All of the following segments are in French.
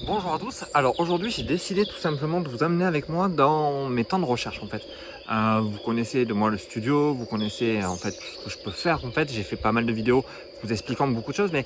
Bonjour à tous, alors aujourd'hui j'ai décidé tout simplement de vous amener avec moi dans mes temps de recherche en fait. Vous connaissez de moi le studio, vous connaissez en fait ce que je peux faire en fait, j'ai fait pas mal de vidéos vous expliquant beaucoup de choses mais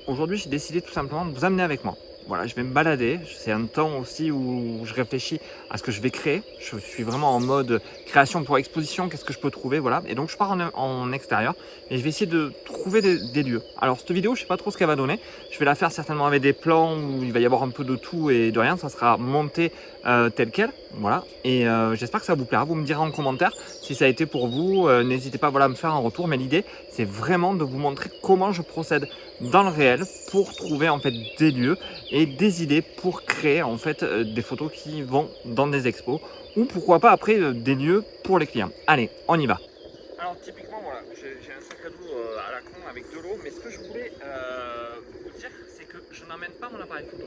aujourd'hui j'ai décidé tout simplement de vous amener avec moi. Voilà, je vais me balader, c'est un temps aussi où je réfléchis à ce que je vais créer, je suis vraiment en mode création pour exposition, qu'est-ce que je peux trouver, voilà. Et donc je pars en extérieur et je vais essayer de trouver des lieux. Alors cette vidéo je sais pas trop ce qu'elle va donner, je vais la faire certainement avec des plans où il va y avoir un peu de tout et de rien, ça sera monté tel quel, voilà. Et j'espère que ça vous plaira, vous me direz en commentaire si ça a été pour vous, n'hésitez pas voilà, à me faire un retour, mais l'idée c'est vraiment de vous montrer comment je procède dans le réel pour trouver en fait des lieux et des idées pour créer en fait des photos qui vont dans des expos ou pourquoi pas après des lieux pour les clients. Allez, on y va. Alors typiquement voilà, j'ai un sac à dos à la con avec de l'eau, mais ce que je voulais vous dire c'est que je n'emmène pas mon appareil photo.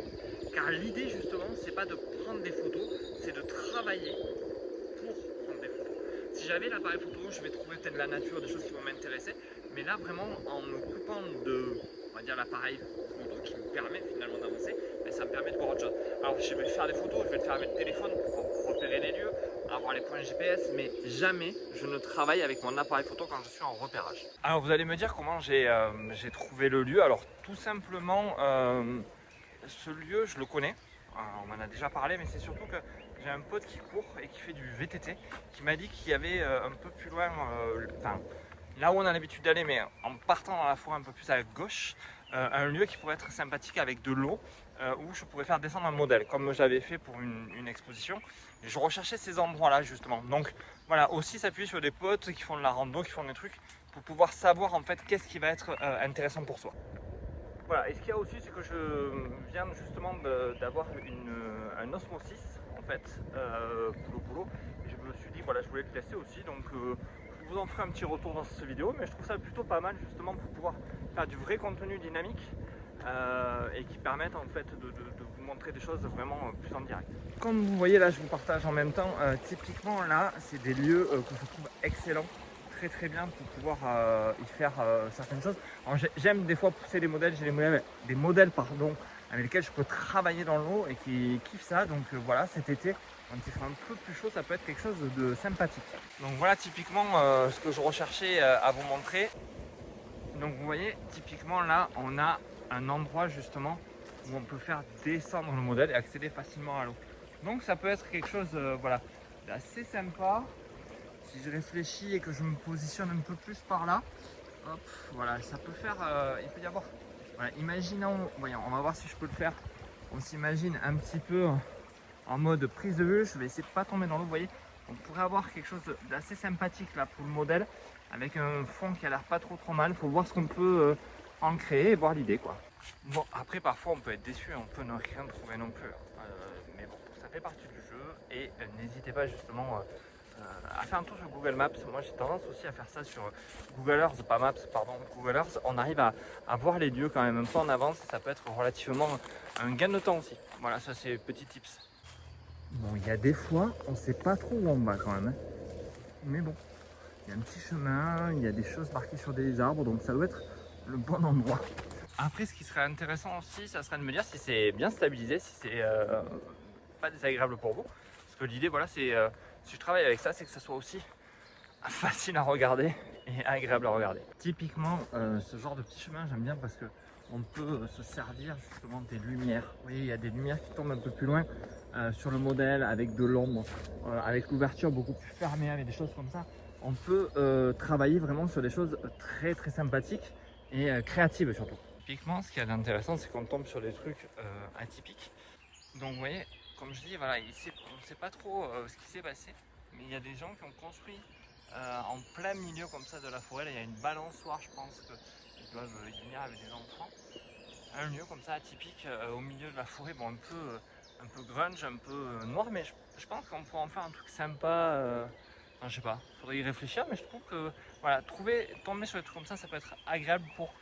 Car l'idée justement c'est pas de prendre des photos, c'est de travailler pour prendre des photos. Si j'avais l'appareil photo, je vais trouver peut-être la nature, des choses qui vont m'intéresser, mais là vraiment en me coupant de, on va dire, l'appareil photo qui me permet finalement d'avancer, ben, ça me permet de voir autre chose. Alors je vais faire des photos, je vais le faire avec le téléphone pour repérer les lieux, avoir les points GPS, mais jamais je ne travaille avec mon appareil photo quand je suis en repérage. Alors vous allez me dire comment j'ai trouvé le lieu. Alors tout simplement, ce lieu je le connais, on m'en a déjà parlé, mais c'est surtout que j'ai un pote qui court et qui fait du VTT, qui m'a dit qu'il y avait un peu plus loin, enfin là où on a l'habitude d'aller, mais en partant dans la forêt un peu plus à gauche, un lieu qui pourrait être sympathique avec de l'eau, où je pourrais faire descendre un modèle, comme j'avais fait pour une exposition. Et je recherchais ces endroits-là justement. Donc voilà, aussi s'appuyer sur des potes qui font de la rando, qui font des trucs, pour pouvoir savoir en fait qu'est-ce qui va être intéressant pour soi. Voilà, et ce qu'il y a aussi, c'est que je viens justement d'avoir un osmosis en fait, pour le boulot. Et je me suis dit, voilà, je voulais le tester aussi, donc je vous en ferai un petit retour dans cette vidéo, mais je trouve ça plutôt pas mal justement pour pouvoir faire du vrai contenu dynamique et qui permettent en fait de vous montrer des choses vraiment plus en direct. Comme vous voyez là, je vous partage en même temps, typiquement là, c'est des lieux que je trouve excellents, très bien pour pouvoir y faire certaines choses. J'aime des fois pousser les modèles, j'ai des modèles pardon, avec lesquels je peux travailler dans l'eau et qui kiffent ça. Donc voilà, cet été, quand il fera un peu plus chaud, ça peut être quelque chose de sympathique. Donc voilà typiquement ce que je recherchais à vous montrer. Donc vous voyez, typiquement là, on a un endroit justement où on peut faire descendre le modèle et accéder facilement à l'eau. Donc ça peut être quelque chose voilà, d'assez sympa. Si je réfléchis et que je me positionne un peu plus par là, hop, voilà, ça peut faire, il peut y avoir, voilà, imaginons, voyons, on va voir si je peux le faire, on s'imagine un petit peu en mode prise de vue, je vais essayer de pas tomber dans l'eau, vous voyez, on pourrait avoir quelque chose d'assez sympathique là pour le modèle, avec un fond qui a l'air pas trop mal, il faut voir ce qu'on peut en créer et voir l'idée quoi. Bon, après parfois on peut être déçu, on peut ne rien trouver non plus, mais bon, ça fait partie du jeu et n'hésitez pas justement à faire un tour sur Google Maps. Moi j'ai tendance aussi à faire ça sur Google Earth, pas Maps, pardon, Google Earth. On arrive à voir les lieux quand même un peu en avance et ça peut être relativement un gain de temps aussi. Voilà, ça c'est petit tips. Bon, il y a des fois, on sait pas trop où on va quand même, hein. Mais bon, il y a un petit chemin, il y a des choses marquées sur des arbres, donc ça doit être le bon endroit. Après, ce qui serait intéressant aussi, ça serait de me dire si c'est bien stabilisé, si c'est pas désagréable pour vous. Parce que l'idée, voilà, c'est si je travaille avec ça, c'est que ça soit aussi facile à regarder et agréable à regarder. Typiquement, ce genre de petit chemin, j'aime bien parce que on peut se servir justement des lumières. Vous voyez, il y a des lumières qui tombent un peu plus loin sur le modèle avec de l'ombre, avec l'ouverture beaucoup plus fermée, avec des choses comme ça. On peut travailler vraiment sur des choses très sympathiques et créatives surtout. Typiquement, ce qui est intéressant, c'est qu'on tombe sur des trucs atypiques. Donc vous voyez, comme je dis, voilà, on ne sait pas trop ce qui s'est passé, mais il y a des gens qui ont construit en plein milieu comme ça de la forêt. Là, il y a une balançoire, je pense qu'ils doivent y venir avec des enfants. Un lieu comme ça atypique au milieu de la forêt, bon, un peu grunge, un peu noir, mais je pense qu'on pourrait en faire un truc sympa. Enfin, je sais pas, faudrait y réfléchir, mais je trouve que voilà, tomber sur des trucs comme ça peut être agréable pour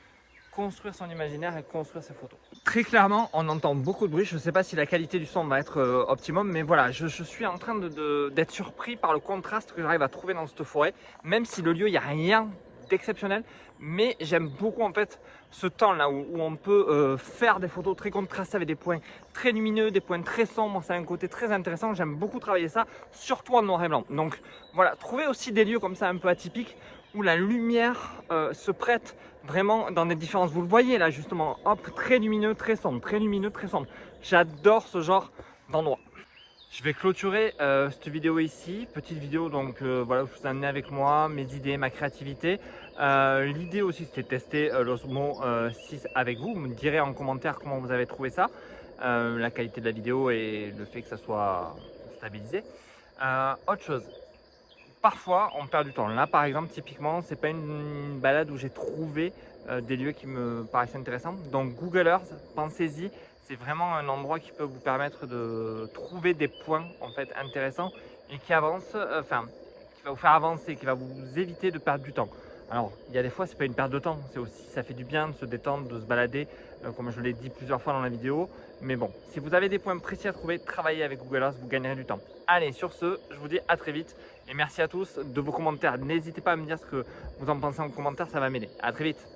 construire son imaginaire et construire ses photos. Très clairement, on entend beaucoup de bruit. Je ne sais pas si la qualité du son va être optimum, mais voilà, je suis en train d'être surpris par le contraste que j'arrive à trouver dans cette forêt. Même si le lieu, il n'y a rien d'exceptionnel, Mais j'aime beaucoup en fait ce temps là où on peut faire des photos très contrastées avec des points très lumineux, des points très sombres. C'est un côté très intéressant. J'aime beaucoup travailler ça, surtout en noir et blanc. Donc voilà, trouver aussi des lieux comme ça un peu atypiques où la lumière se prête vraiment dans des différences. Vous le voyez là justement, hop, très lumineux, très sombre, très lumineux, très sombre. J'adore ce genre d'endroit. Je vais clôturer cette vidéo ici, petite vidéo donc voilà, je vous ai amené avec moi mes idées, ma créativité. L'idée aussi c'était de tester l'Osmo 6 avec vous. Vous me direz en commentaire comment vous avez trouvé ça, la qualité de la vidéo et le fait que ça soit stabilisé. Autre chose, parfois on perd du temps. Là par exemple typiquement c'est pas une balade où j'ai trouvé des lieux qui me paraissaient intéressants. Donc Google Earth, pensez-y, c'est vraiment un endroit qui peut vous permettre de trouver des points en fait intéressants et qui avance, enfin qui va vous faire avancer, qui va vous éviter de perdre du temps. Alors il y a des fois c'est pas une perte de temps, c'est aussi ça fait du bien de se détendre, de se balader, comme je l'ai dit plusieurs fois dans la vidéo. Mais bon, si vous avez des points précis à trouver, travaillez avec Google Earth, vous gagnerez du temps. Allez, sur ce, je vous dis à très vite et merci à tous de vos commentaires. N'hésitez pas à me dire ce que vous en pensez en commentaire, ça va m'aider. À très vite.